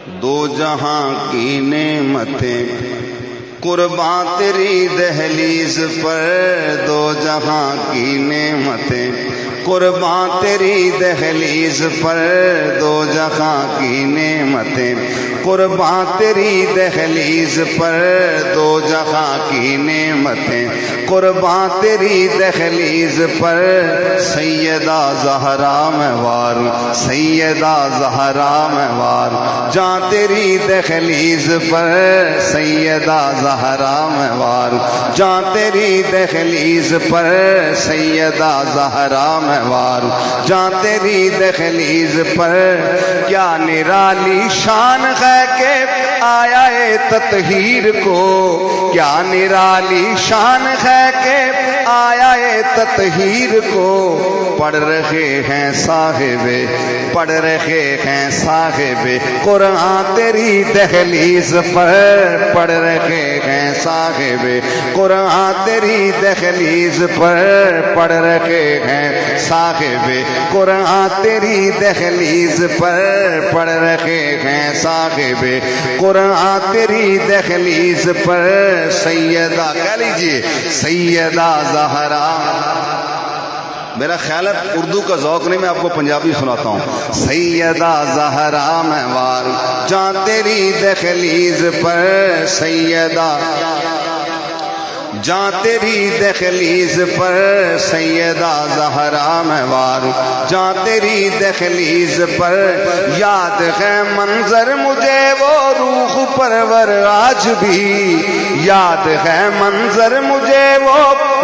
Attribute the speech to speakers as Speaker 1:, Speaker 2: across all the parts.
Speaker 1: دو جہاں کی نعمتیں قربان تیری دہلیز پر، دو جہاں کی نعمتیں قربان تیری دہلیز پر، دو جہاں کی نعمتیں قربان تیری دہلیز پر، دو جہاں کی نعمتیں قربان تیری دہلیز پر، سیدہ زہرا میں وار، سیدہ زہرا میں وار جہاں تیری دہلیز پر، سیدہ زہرا میں وار جہاں تیری دہلیز پر، سیدہ زہرا میں وار جہاں تیری دہلیز پر، کیا نرالی شان ہے کہ آیا اے تطہیر کو، کیا نرالی شان ہے کہ آیا اے تطہیر کو، پڑھ رہے ہیں صاحب، پڑھ رہے ہیں صاحب قرآن تیری دہلیز پر، پڑھ رہے ہیں صاحب قرآن تیری دہلیز پر، پڑھ رہے ہیں صاحب قرآن تیری دہلیز پر، پڑھ رہے ہیں صاحب قرآن تیری دہلیز پر، سیدہ کہہ لیجئے سیدہ زہرا۔ میرا خیال ہے اردو کا ذوق نہیں، میں آپ کو پنجابی سناتا ہوں۔ سیدہ زہرا میں وار جہاں تیری دہلیز پر، سیدہ جہاں تیری دہلیز پر، سیدہ زہرا میں وار جہاں تیری دہلیز پر، یاد ہے منظر مجھے وہ روح پرور آج بھی، یاد ہے منظر مجھے وہ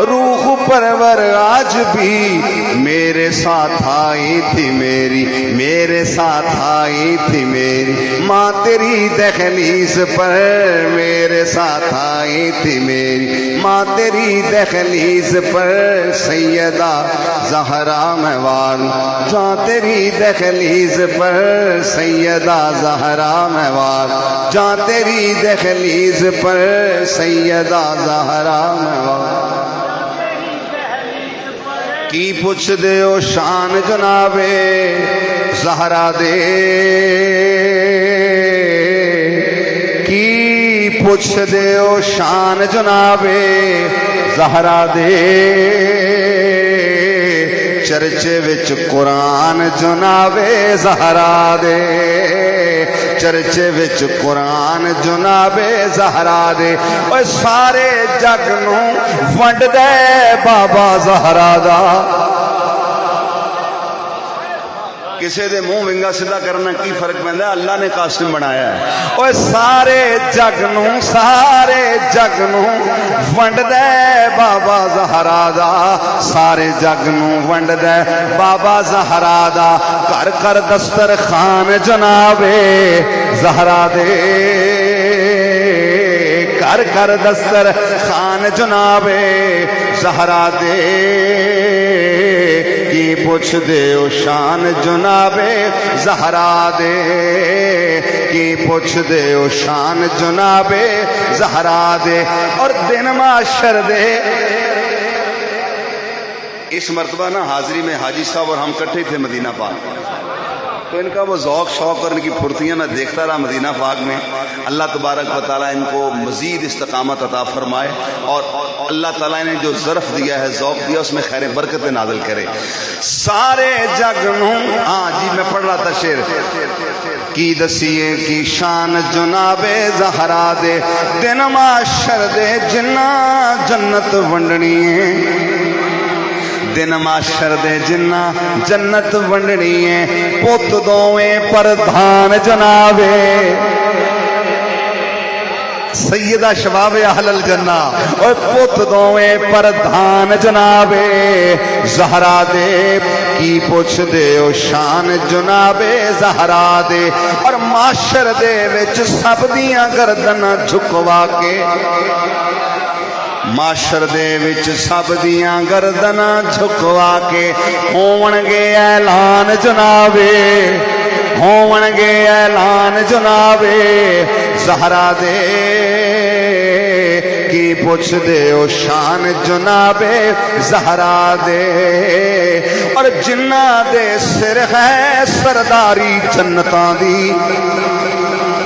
Speaker 1: روح پرور آج بھی، میرے ساتھ آئی تھی میری، میرے ساتھ آئی تھی میری ماں تیری دہلیز پر، میرے ساتھ آئی تھی میری ماں تیری دہلیز پر، سیدہ زہرا میں وار جہاں تیری دہلیز پر، سیدہ زہرا میں وار جہاں تیری دہلیز پر، سیدہ زہرا میں وار کی پوچھ دے او شان جناب زہرا دے، کی پوچھ دے او شان جناب زہرا دے، چرچے وچ قرآن جناب زہرا دے، چرچے وچ قرآن جناب زہرا دے، اوے سارے جگ نوں ونڈ دے بابا زہرا دا۔ کسے دے منہ ونگا سیدھا کرنا کی فرق پیندا ہے؟ اللہ نے قاسم بنایا ہے۔ اوے سارے جگ نوں ونڈ دے بابا زہرا دا، سارے جگ نوں ونڈ دے بابا زہرا دا، کر کر دسترخوان جناب زہرا دے، کر کر دسترخوان جناب زہرا دے، کی پوچھ دے او شان جناب زہرا دے، کی پوچھ دے او شان جناب زہرا دے۔ اور دن معاشر دے اس مرتبہ نا حاضری میں حاجی صاحب اور ہم کٹھے تھے مدینہ پاک، تو ان کا وہ ذوق شوق اور ان کی پھرتیاں میں دیکھتا رہا مدینہ پاک میں۔ اللہ تبارک و تعالیٰ ان کو مزید استقامت عطا فرمائے، اور اللہ تعالیٰ نے جو ظرف دیا ہے، ذوق دیا، اس میں خیر برکت نازل کرے۔ سارے جگ نوں، ہاں جی میں پڑھ رہا تھا شعر، کی دسیے کی شان جناب زہرا دے، دن معاشر دے جنہ جنت ونڈنی ہے، دن معاشر دے جنہ جنت ونڈنی ہے، پوت دوویں پردھان جناب سیدہ شباب اہل الجنہ، اور پوت دوویں پردھان جناب زہرا دے، کی پوچھ دے او شان جناب زہرا دے، اور معاشر دے وچ سب دیاں گردناں جھکوا کے، معاشر دے وچ سب دیاں گردناں جھکوا کے، ہون گے اعلان جناب، ہون گے اعلان جناب زہرا دے، کی پوچھ دے او شان جناب زہرا دے، اور جنہ دے سر ہے سرداری جنتاں دی،